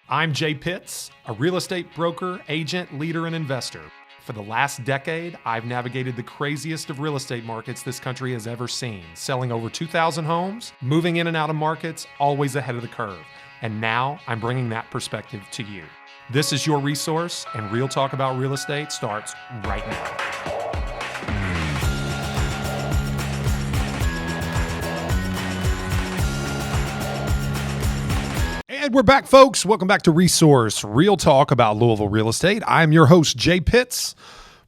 I'm Jay Pitts, a real estate broker, agent, leader, and investor. For the last decade, I've navigated the craziest of real estate markets this country has ever seen, selling over 2,000 homes, moving in and out of markets, always ahead of the curve. And now I'm bringing that perspective to you. This is your resource, and Real Talk About Real Estate starts right now. And we're back, folks. Welcome back to Resource, Real Talk About Louisville Real Estate. I'm your host, Jay Pitts,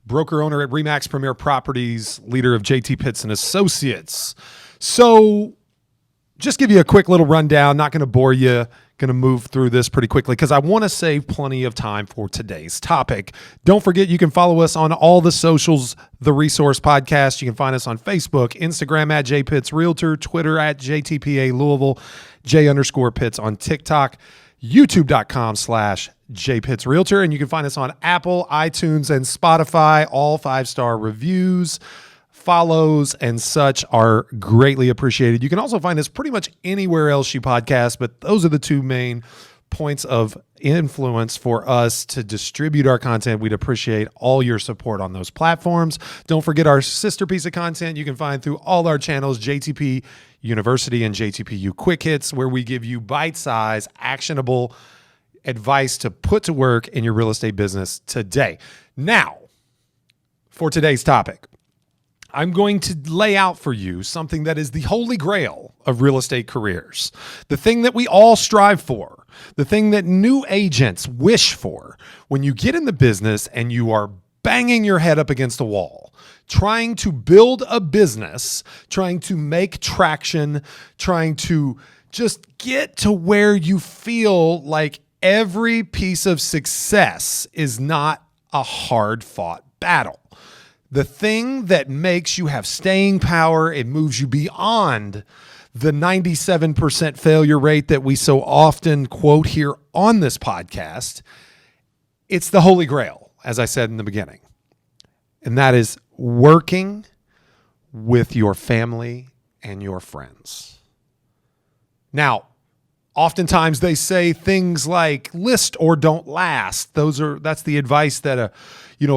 broker owner at RE/MAX Premier Properties, leader of JT Pitts and Associates. So just give you a quick little rundown, not going to bore you, going to move through this pretty quickly because I want to save plenty of time for today's topic. Don't forget, you can follow us on all the socials, The Resource Podcast. You can find us on Facebook, Instagram at JPitts Realtor, Twitter at JTPA Louisville, J_Pitts on TikTok, YouTube.com/JPitts Realtor. And you can find us on Apple, iTunes, and Spotify. All 5-star reviews, follows, and such are greatly appreciated. You can also find us pretty much anywhere else you podcast, but those are the two main points of influence for us to distribute our content. We'd appreciate all your support on those platforms. Don't forget our sister piece of content you can find through all our channels, JTP University and JTPU Quick Hits, where we give you bite-sized, actionable advice to put to work in your real estate business today. Now, for today's topic, I'm going to lay out for you something that is the holy grail of real estate careers, the thing that we all strive for, the thing that new agents wish for when you get in the business and you are banging your head up against a wall, trying to build a business, trying to make traction, trying to just get to where you feel like every piece of success is not a hard-fought battle. The thing that makes you have staying power, it moves you beyond the 97% failure rate that we so often quote here on this podcast. It's the holy grail, as I said in the beginning. And that is working with your family and your friends. Now, oftentimes they say things like list or don't last. That's the advice that a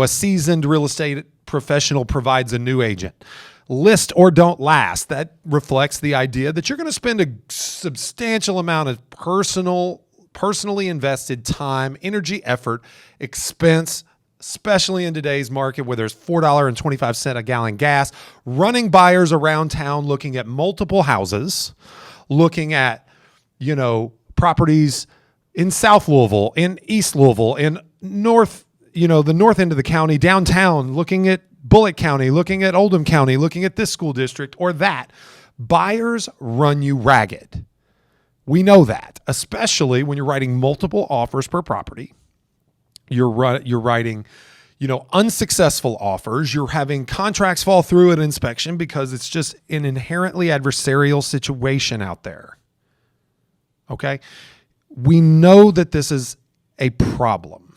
seasoned real estate professional provides a new agent. List or don't last. That reflects the idea that you're going to spend a substantial amount of personally invested time, energy, effort, expense, especially in today's market where there's $4.25 a gallon gas, running buyers around town looking at multiple houses, looking at, properties in South Louisville, in East Louisville, in North, the north end of the county, downtown, looking at Bullitt County, looking at Oldham County, looking at this school district or that. Buyers run you ragged. We know that, especially when you're writing multiple offers per property. You're writing, unsuccessful offers. You're having contracts fall through at inspection because it's just an inherently adversarial situation out there. Okay? We know that this is a problem.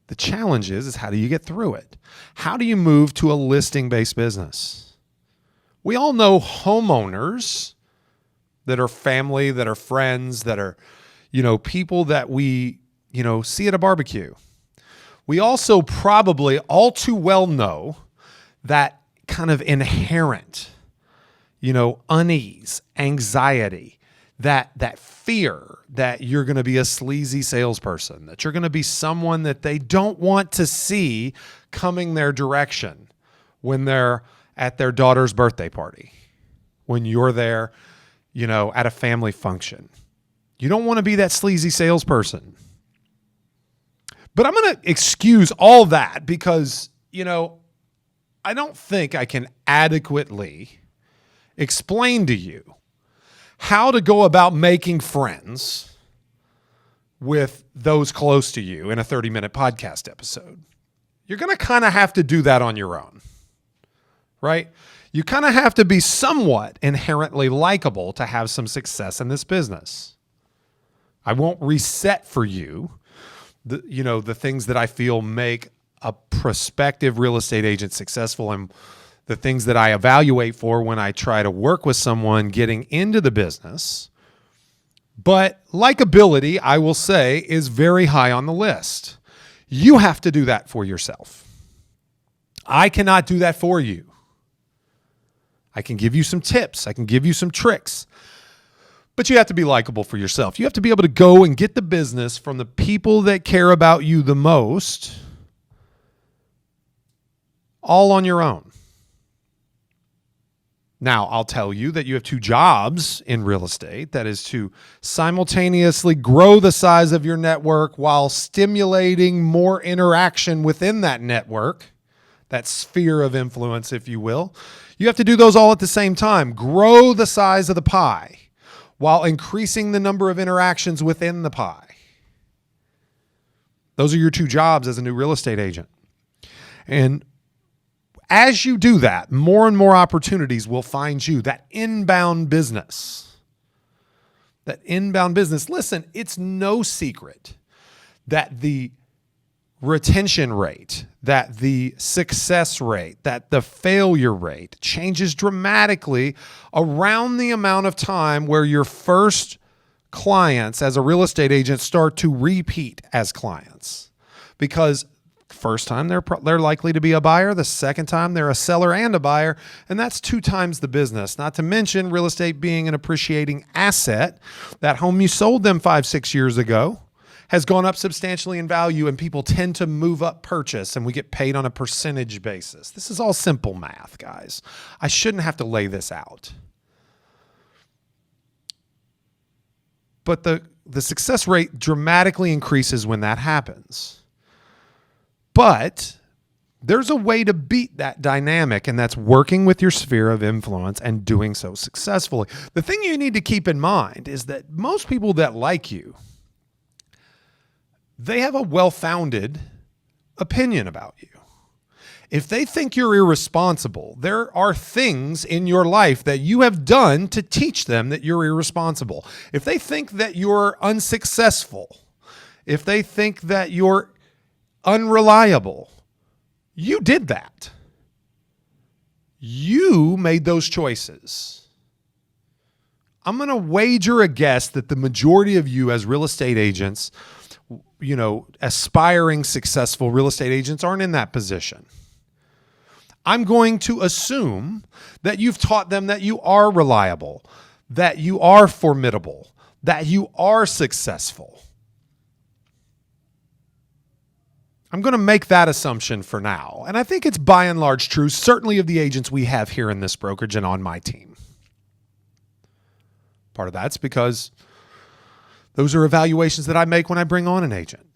The challenge is how do you get through it? How do you move to a listing-based business? We all know homeowners that are family, that are friends, that are, people that we, see at a barbecue. We also probably all too well know that kind of inherent, unease, anxiety, that fear that you're going to be a sleazy salesperson, that you're going to be someone that they don't want to see coming their direction when they're at their daughter's birthday party, when you're there, at a family function. You don't want to be that sleazy salesperson. But I'm going to excuse all that because, I don't think I can adequately explain to you how to go about making friends with those close to you in a 30-minute podcast episode. You're going to kind of have to do that on your own, right? You kind of have to be somewhat inherently likable to have some success in this business. I won't reset for you the things that I feel make a prospective real estate agent successful and the things that I evaluate for when I try to work with someone getting into the business. But likability, I will say, is very high on the list. You have to do that for yourself. I cannot do that for you. I can give you some tips. I can give you some tricks. But you have to be likable for yourself. You have to be able to go and get the business from the people that care about you the most, all on your own. Now, I'll tell you that you have two jobs in real estate. That is to simultaneously grow the size of your network while stimulating more interaction within that network, that sphere of influence, if you will. You have to do those all at the same time. Grow the size of the pie while increasing the number of interactions within the pie. Those are your two jobs as a new real estate agent. And as you do that, more and more opportunities will find you. That inbound business. Listen, it's no secret that the retention rate, that the success rate, that the failure rate changes dramatically around the amount of time where your first clients as a real estate agent start to repeat as clients. Because first time they're likely to be a buyer. The second time they're a seller and a buyer. And that's 2 times the business. Not to mention real estate being an appreciating asset. That home you sold them 5-6 years ago has gone up substantially in value, and people tend to move up purchase, and we get paid on a percentage basis. This is all simple math, guys. I shouldn't have to lay this out. But the success rate dramatically increases when that happens. But there's a way to beat that dynamic, and that's working with your sphere of influence and doing so successfully. The thing you need to keep in mind is that most people that like you, they have a well-founded opinion about you. If they think you're irresponsible, there are things in your life that you have done to teach them that you're irresponsible. If they think that you're unsuccessful, if they think that you're unreliable, you did that. You made those choices. I'm going to wager a guess that the majority of you as real estate agents, aspiring successful real estate agents, aren't in that position. I'm going to assume that you've taught them that you are reliable, that you are formidable, that you are successful. I'm going to make that assumption for now. And I think it's by and large true, certainly of the agents we have here in this brokerage and on my team. Part of that's because those are evaluations that I make when I bring on an agent.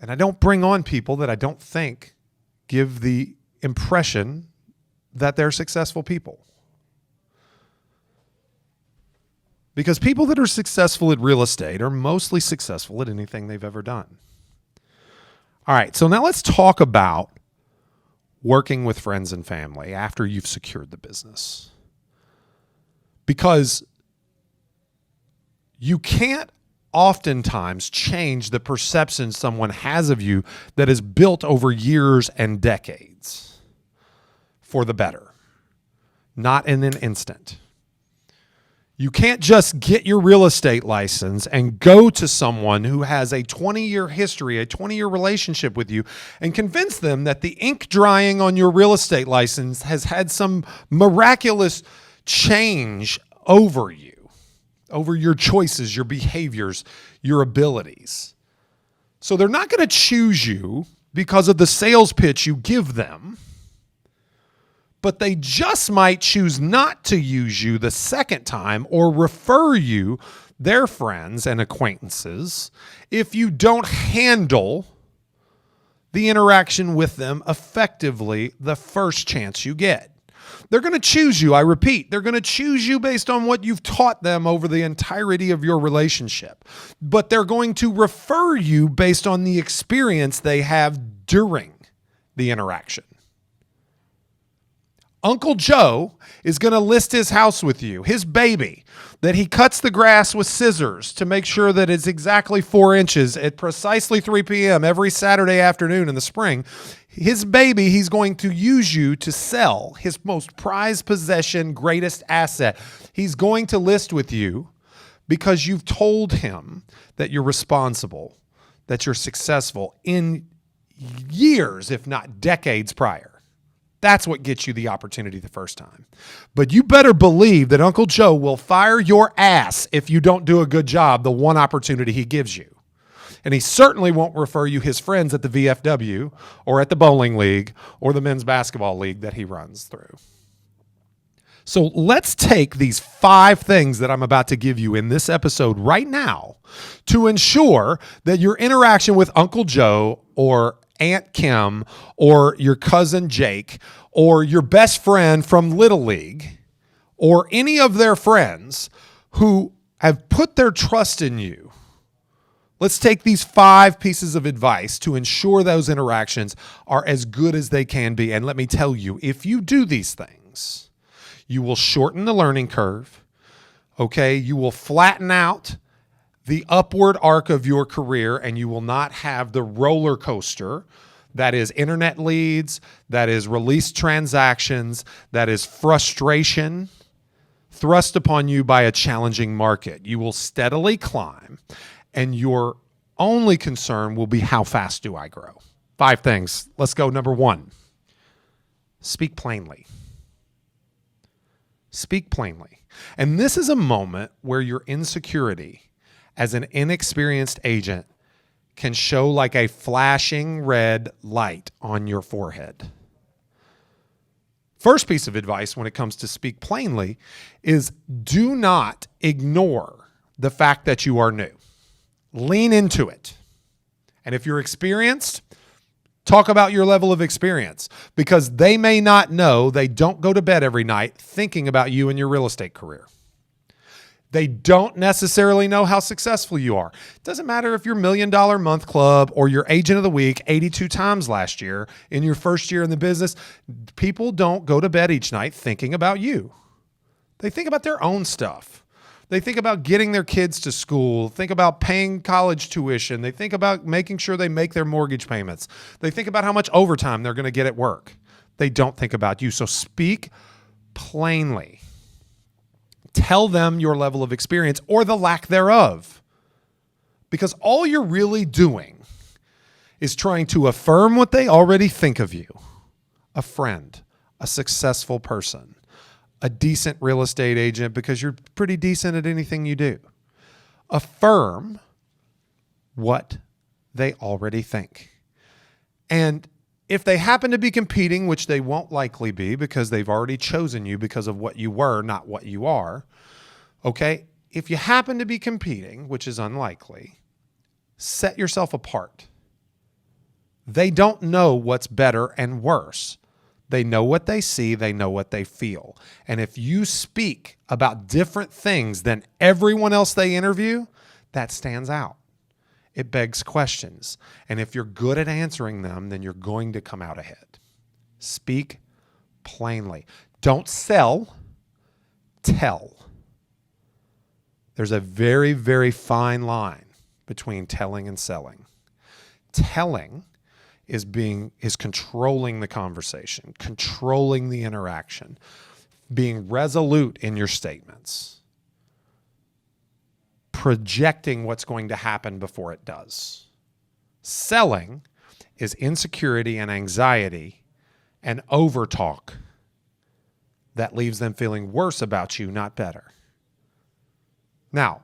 And I don't bring on people that I don't think give the impression that they're successful people. Because people that are successful at real estate are mostly successful at anything they've ever done. All right, so now let's talk about working with friends and family after you've secured the business. Because you can't oftentimes change the perception someone has of you that is built over years and decades for the better, not in an instant. You can't just get your real estate license and go to someone who has a 20-year history, a 20-year relationship with you, and convince them that the ink drying on your real estate license has had some miraculous change over you, over your choices, your behaviors, your abilities. So they're not going to choose you because of the sales pitch you give them, but they just might choose not to use you the second time or refer you their friends and acquaintances if you don't handle the interaction with them effectively the first chance you get. They're going to choose you, I repeat, they're going to choose you based on what you've taught them over the entirety of your relationship. But they're going to refer you based on the experience they have during the interaction. Uncle Joe is going to list his house with you, his baby, that he cuts the grass with scissors to make sure that it's exactly 4 inches at precisely 3 p.m. every Saturday afternoon in the spring. His baby, he's going to use you to sell his most prized possession, greatest asset. He's going to list with you because you've told him that you're responsible, that you're successful in years, if not decades prior. That's what gets you the opportunity the first time. But you better believe that Uncle Joe will fire your ass if you don't do a good job the one opportunity he gives you. And he certainly won't refer you his friends at the VFW or at the bowling league or the men's basketball league that he runs through. So let's take these 5 things that I'm about to give you in this episode right now to ensure that your interaction with Uncle Joe or Aunt Kim or your cousin Jake or your best friend from Little League or any of their friends who have put their trust in you. Let's take these 5 pieces of advice to ensure those interactions are as good as they can be. And let me tell you, if you do these things, you will shorten the learning curve, okay? You will flatten out the upward arc of your career, and you will not have the roller coaster that is internet leads, that is released transactions, that is frustration thrust upon you by a challenging market. You will steadily climb, and your only concern will be how fast do I grow? 5 things. Let's go. Number 1, speak plainly. Speak plainly. And this is a moment where your insecurity as an inexperienced agent can show like a flashing red light on your forehead. First piece of advice when it comes to speak plainly is do not ignore the fact that you are new. Lean into it. And if you're experienced, talk about your level of experience, because they may not know, they don't go to bed every night thinking about you and your real estate career. They don't necessarily know how successful you are. It doesn't matter if you're $1 Million Month Club or your Agent of the Week 82 times last year in your first year in the business. People don't go to bed each night thinking about you. They think about their own stuff. They think about getting their kids to school, think about paying college tuition. They think about making sure they make their mortgage payments. They think about how much overtime they're going to get at work. They don't think about you. So speak plainly. Tell them your level of experience or the lack thereof. Because all you're really doing is trying to affirm what they already think of you. A friend, a successful person, a decent real estate agent because you're pretty decent at anything you do. Affirm what they already think. And if they happen to be competing, which they won't likely be because they've already chosen you because of what you were, not what you are, okay? If you happen to be competing, which is unlikely, set yourself apart. They don't know what's better and worse. They know what they see. They know what they feel. And if you speak about different things than everyone else they interview, that stands out. It begs questions. And if you're good at answering them, then you're going to come out ahead. Speak plainly. Don't sell, tell. There's a very, very fine line between telling and selling. Telling is controlling the conversation, controlling the interaction, being resolute in your statements, projecting what's going to happen before it does. Selling is insecurity and anxiety and overtalk that leaves them feeling worse about you, not better. Now,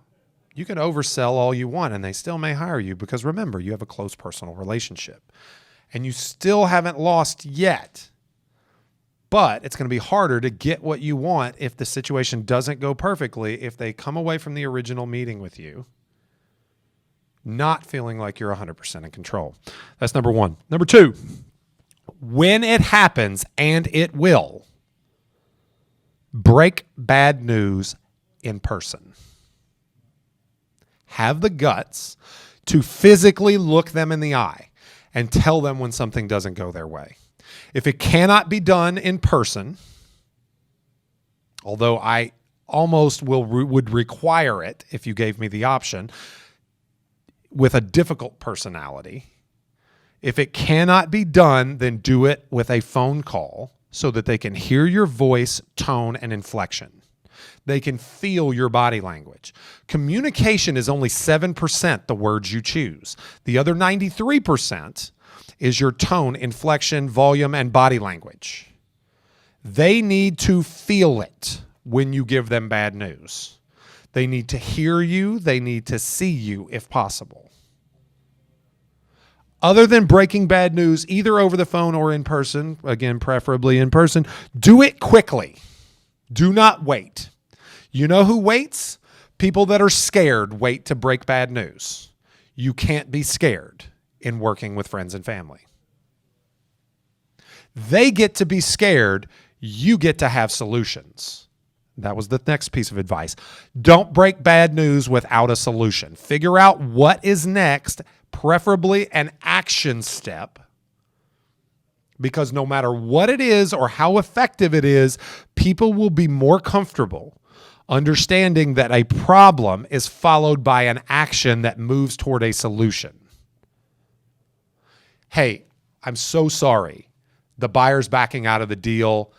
you can oversell all you want and they still may hire you because remember, you have a close personal relationship. And you still haven't lost yet. But it's going to be harder to get what you want if the situation doesn't go perfectly, if they come away from the original meeting with you not feeling like you're 100% in control. That's number 1. Number 2, when it happens, and it will, break bad news in person. Have the guts to physically look them in the eye and tell them when something doesn't go their way. If it cannot be done in person, although I almost would require it if you gave me the option, with a difficult personality, if it cannot be done, then do it with a phone call so that they can hear your voice, tone, and inflection. They can feel your body language. Communication is only 7% the words you choose. The other 93% is your tone, inflection, volume, and body language. They need to feel it when you give them bad news. They need to hear you. They need to see you if possible. Other than breaking bad news, either over the phone or in person, again, preferably in person, do it quickly. Do not wait. You know who waits? People that are scared wait to break bad news. You can't be scared in working with friends and family. They get to be scared. You get to have solutions. That was the next piece of advice. Don't break bad news without a solution. Figure out what is next, preferably an action step, because no matter what it is or how effective it is, people will be more comfortable understanding that a problem is followed by an action that moves toward a solution. Hey, I'm so sorry. The buyer's backing out of the deal.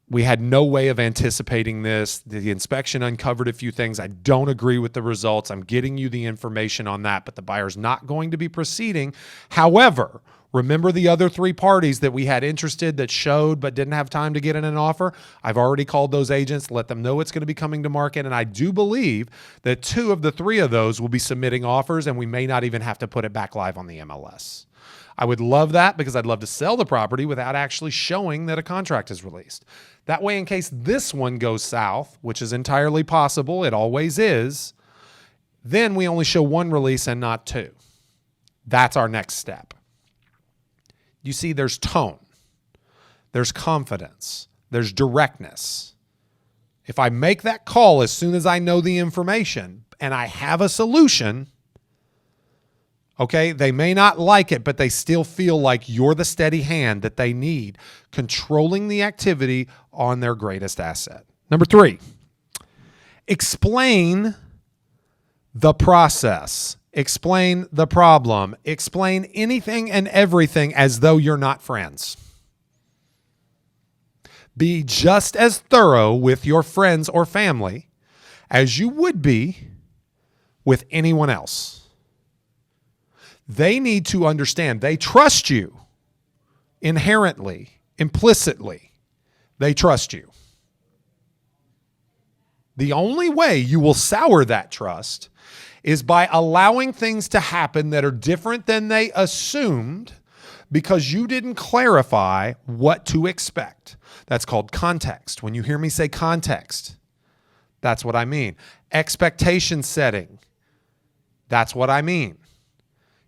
We had no way of anticipating this. The inspection uncovered a few things. I don't agree with the results. I'm getting you the information on that, but the buyer's not going to be proceeding. However, remember the other 3 parties that we had interested that showed but didn't have time to get in an offer? I've already called those agents, let them know it's going to be coming to market, and I do believe that 2 of the 3 of those will be submitting offers, and we may not even have to put it back live on the MLS. I would love that because I'd love to sell the property without actually showing that a contract is released. That way, in case this one goes south, which is entirely possible, it always is, then we only show 1 release and not 2. That's our next step. You see, there's tone, there's confidence, there's directness. If I make that call as soon as I know the information and I have a solution, okay, they may not like it, but they still feel like you're the steady hand that they need, controlling the activity on their greatest asset. Number 3, explain the process. Explain the problem. Explain anything and everything as though you're not friends. Be just as thorough with your friends or family as you would be with anyone else. They need to understand. They trust you inherently, implicitly. They trust you. The only way you will sour that trust is by allowing things to happen that are different than they assumed because you didn't clarify what to expect. That's called context. When you hear me say context, that's what I mean. Expectation setting, that's what I mean.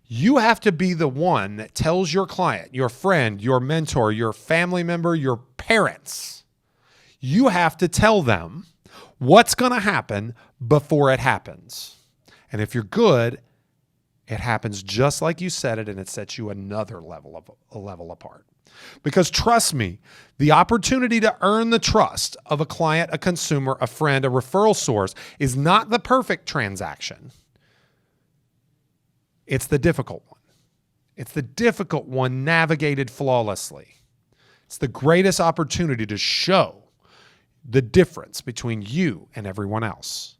You have to be the one that tells your client, your friend, your mentor, your family member, your parents. You have to tell them what's going to happen before it happens. And if you're good, it happens just like you said it, and it sets you another level apart. Because trust me, the opportunity to earn the trust of a client, a consumer, a friend, a referral source is not the perfect transaction. It's the difficult one. It's the difficult one navigated flawlessly. It's the greatest opportunity to show the difference between you and everyone else.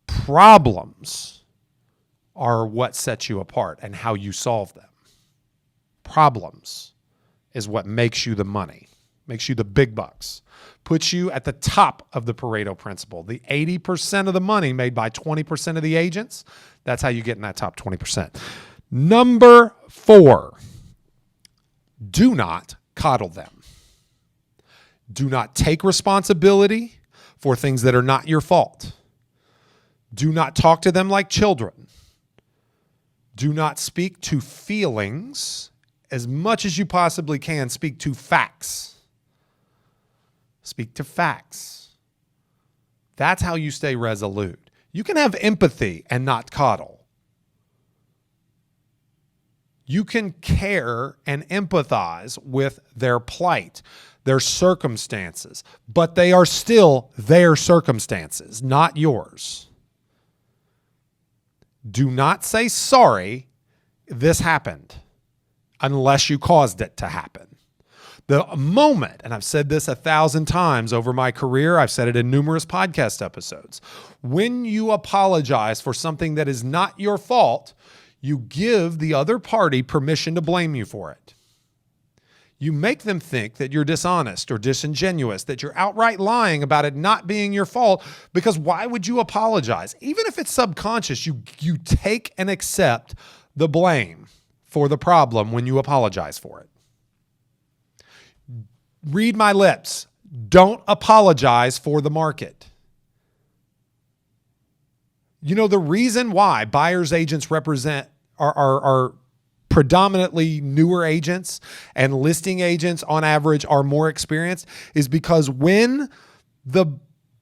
Problems are what sets you apart and how you solve them. Problems is what makes you the money, makes you the big bucks, puts you at the top of the Pareto principle. The 80% of the money made by 20% of the agents, that's how you get in that top 20%. Number 4, do not coddle them. Do not take responsibility for things that are not your fault. Do not talk to them like children. Do not speak to feelings. As much as you possibly can, speak to facts. Speak to facts. That's how you stay resolute. You can have empathy and not coddle. You can care and empathize with their plight, their circumstances, but they are still their circumstances, not yours. Do not say, sorry, this happened, unless you caused it to happen. The moment, and I've said this 1,000 times over my career, I've said it in numerous podcast episodes, when you apologize for something that is not your fault, you give the other party permission to blame you for it. You make them think that you're dishonest or disingenuous, that you're outright lying about it not being your fault, because why would you apologize? Even if it's subconscious, you take and accept the blame for the problem when you apologize for it. Read my lips. Don't apologize for the market. You know, the reason why buyer's agents are predominantly newer agents and listing agents on average are more experienced is because when the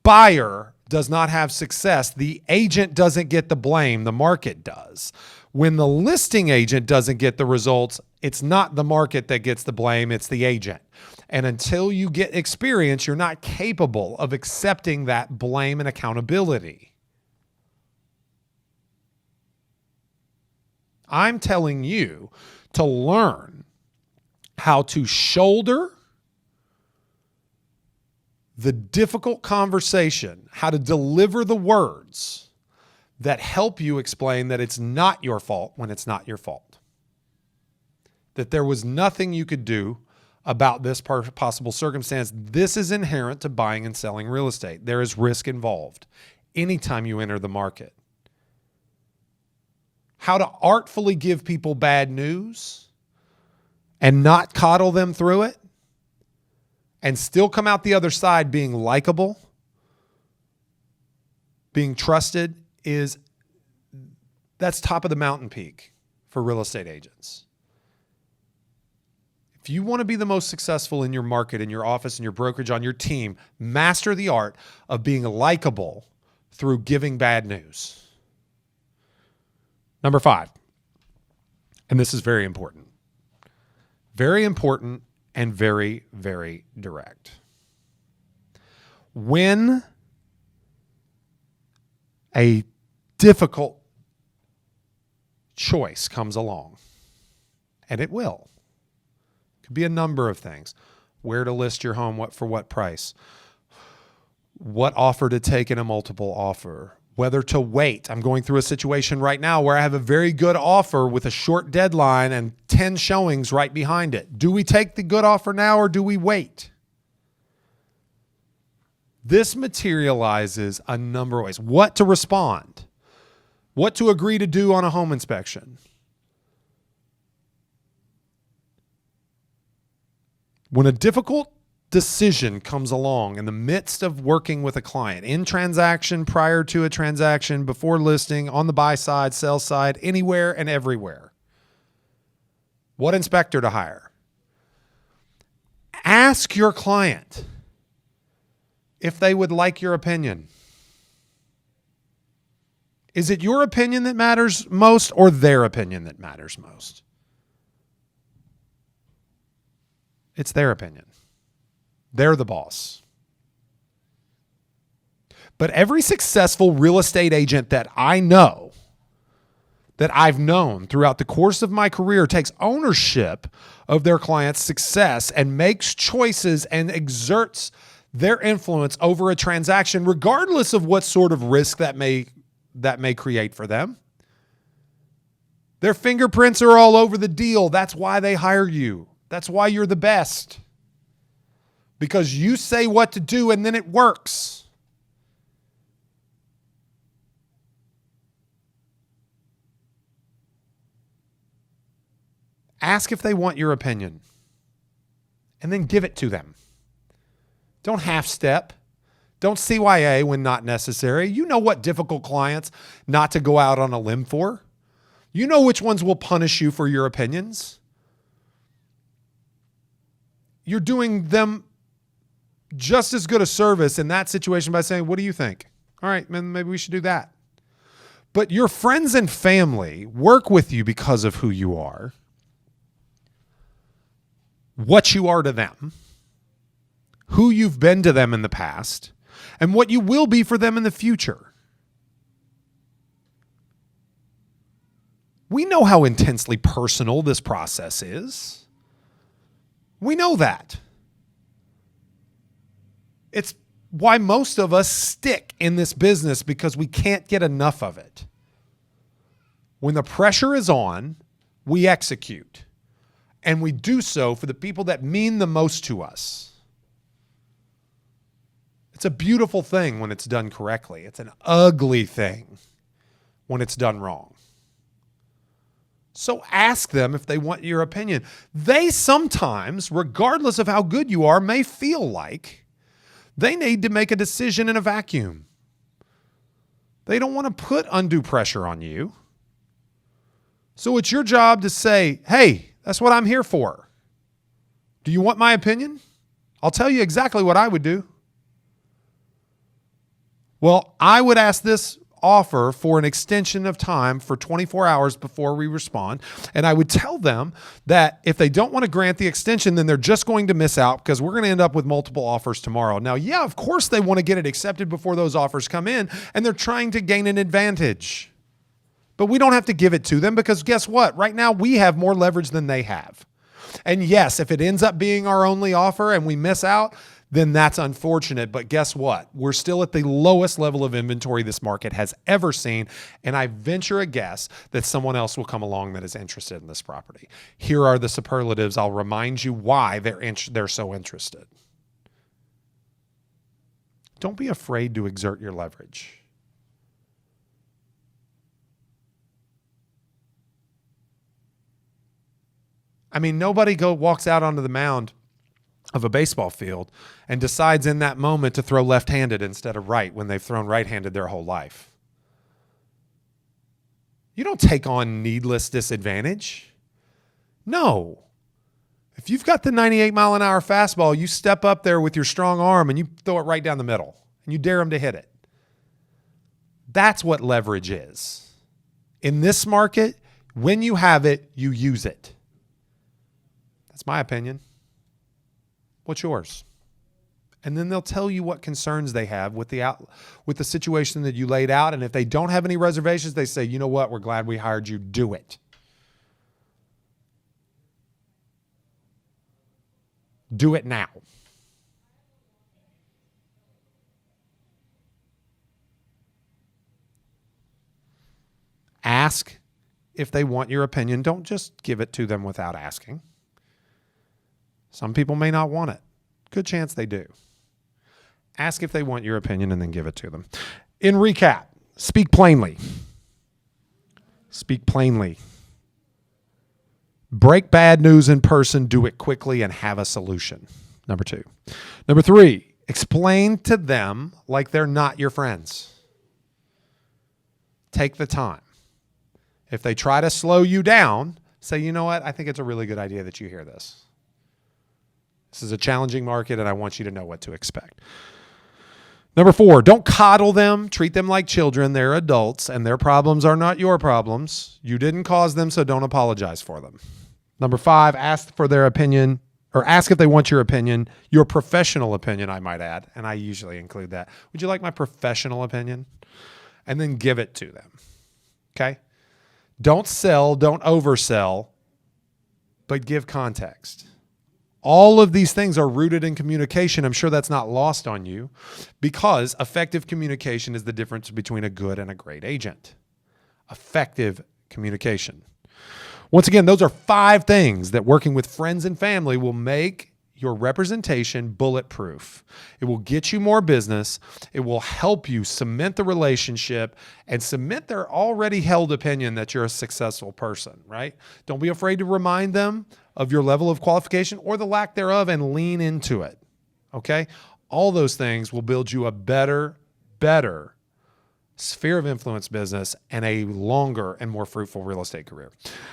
buyer does not have success, the agent doesn't get the blame, the market does. When the listing agent doesn't get the results, it's not the market that gets the blame, it's the agent. And until you get experience, you're not capable of accepting that blame and accountability. I'm telling you to learn how to shoulder the difficult conversation, how to deliver the words that help you explain that it's not your fault when it's not your fault. That there was nothing you could do about this possible circumstance. This is inherent to buying and selling real estate. There is risk involved anytime you enter the market. How to artfully give people bad news and not coddle them through it and still come out the other side being likable, being trusted, that's top of the mountain peak for real estate agents. If you want to be the most successful in your market, in your office, in your brokerage, on your team, master the art of being likable through giving bad news. Number 5, and this is very important and very, very direct. When a difficult choice comes along, and it will, could be a number of things: where to list your home, for what price, what offer to take in a multiple offer, whether to wait. I'm going through a situation right now where I have a very good offer with a short deadline and 10 showings right behind it. Do we take the good offer now or do we wait? This materializes a number of ways. What to respond, what to agree to do on a home inspection. When a difficult decision comes along in the midst of working with a client, in transaction, prior to a transaction, before listing, on the buy side, sell side, anywhere and everywhere, what inspector to hire? Ask your client if they would like your opinion. Is it your opinion that matters most or their opinion that matters most? It's their opinion. They're the boss. But every successful real estate agent that I know, that I've known throughout the course of my career, takes ownership of their client's success and makes choices and exerts their influence over a transaction, regardless of what sort of risk that may create for them. Their fingerprints are all over the deal. That's why they hire you. That's why you're the best. Because you say what to do and then it works. Ask if they want your opinion and then give it to them. Don't half step. Don't CYA when not necessary. You know what difficult clients not to go out on a limb for. You know which ones will punish you for your opinions. You're doing them just as good a service in that situation by saying, what do you think? All right, man, maybe we should do that. But your friends and family work with you because of who you are, what you are to them, who you've been to them in the past, and what you will be for them in the future. We know how intensely personal this process is. We know that. It's why most of us stick in this business, because we can't get enough of it. When the pressure is on, we execute. And we do so for the people that mean the most to us. It's a beautiful thing when it's done correctly. It's an ugly thing when it's done wrong. So ask them if they want your opinion. They sometimes, regardless of how good you are, may feel like they need to make a decision in a vacuum. They don't want to put undue pressure on you. So it's your job to say, hey, that's what I'm here for. Do you want my opinion? I'll tell you exactly what I would do. Well, I would ask this offer for an extension of time for 24 hours before we respond. And I would tell them that if they don't want to grant the extension, then they're just going to miss out, because we're going to end up with multiple offers tomorrow. Now, yeah, of course they want to get it accepted before those offers come in, and they're trying to gain an advantage. But we don't have to give it to them, because guess what? Right now we have more leverage than they have. And yes, if it ends up being our only offer and we miss out, then that's unfortunate. But guess what? We're still at the lowest level of inventory this market has ever seen. And I venture a guess that someone else will come along that is interested in this property. Here are the superlatives. I'll remind you why they're so interested. Don't be afraid to exert your leverage. I mean, nobody walks out onto the mound of a baseball field and decides in that moment to throw left-handed instead of right when they've thrown right-handed their whole life. You don't take on needless disadvantage. No. If you've got the 98-mile-an-hour fastball, you step up there with your strong arm and you throw it right down the middle and you dare them to hit it. That's what leverage is. In this market, when you have it, you use it. That's my opinion. What's yours? And then they'll tell you what concerns they have with the situation that you laid out. And if they don't have any reservations, they say, you know what? We're glad we hired you. Do it. Do it now. Ask if they want your opinion. Don't just give it to them without asking. Some people may not want it. Good chance they do. Ask if they want your opinion and then give it to them. In recap, speak plainly. Speak plainly. Break bad news in person, do it quickly, and have a solution. Number 2. Number 3, explain to them like they're not your friends. Take the time. If they try to slow you down, say, you know what? I think it's a really good idea that you hear this. This is a challenging market, and I want you to know what to expect. Number 4, don't coddle them. Treat them like children. They're adults, and their problems are not your problems. You didn't cause them, so don't apologize for them. Number 5, ask for their opinion, or ask if they want your opinion, your professional opinion, I might add, and I usually include that. Would you like my professional opinion? And then give it to them, okay? Don't sell, don't oversell, but give context. All of these things are rooted in communication. I'm sure that's not lost on you, because effective communication is the difference between a good and a great agent. Effective communication. Once again, those are 5 things that working with friends and family will make your representation bulletproof. It will get you more business. It will help you cement the relationship and cement their already held opinion that you're a successful person, right? Don't be afraid to remind them of your level of qualification or the lack thereof and lean into it, okay? All those things will build you a better sphere of influence business and a longer and more fruitful real estate career.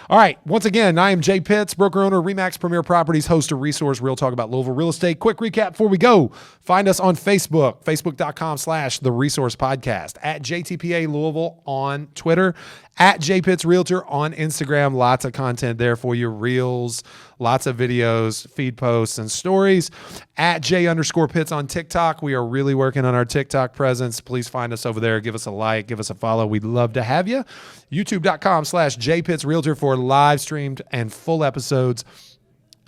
All right. Once again, I am Jay Pitts, broker owner, RE/MAX Premier Properties, host of Resource Real Talk about Louisville real estate. Quick recap before we go. Find us on Facebook, facebook.com/The Resource Podcast, at JTPA Louisville on Twitter, at Jay Pitts Realtor on Instagram. Lots of content there for you. Reels, lots of videos, feed posts, and stories. At J_Pitts on TikTok. We are really working on our TikTok presence. Please find us over there. Give us a like. Give us a follow. We'd love to have you. YouTube.com/Jay Pitts Realtor for live streamed and full episodes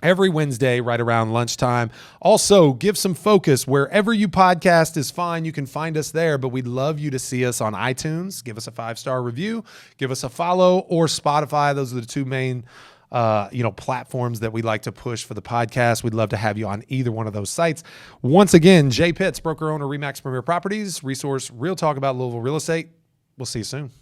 every Wednesday right around lunchtime. Also, give some focus wherever you podcast is fine. You can find us there, but we'd love you to see us on iTunes. Give us a 5-star review, give us a follow, or Spotify. Those are the two main platforms that we like to push for the podcast. We'd love to have you on either one of those sites. Once again, Jay Pitts, broker owner, Remax Premier Properties, resource, real talk about Louisville real estate. We'll see you soon.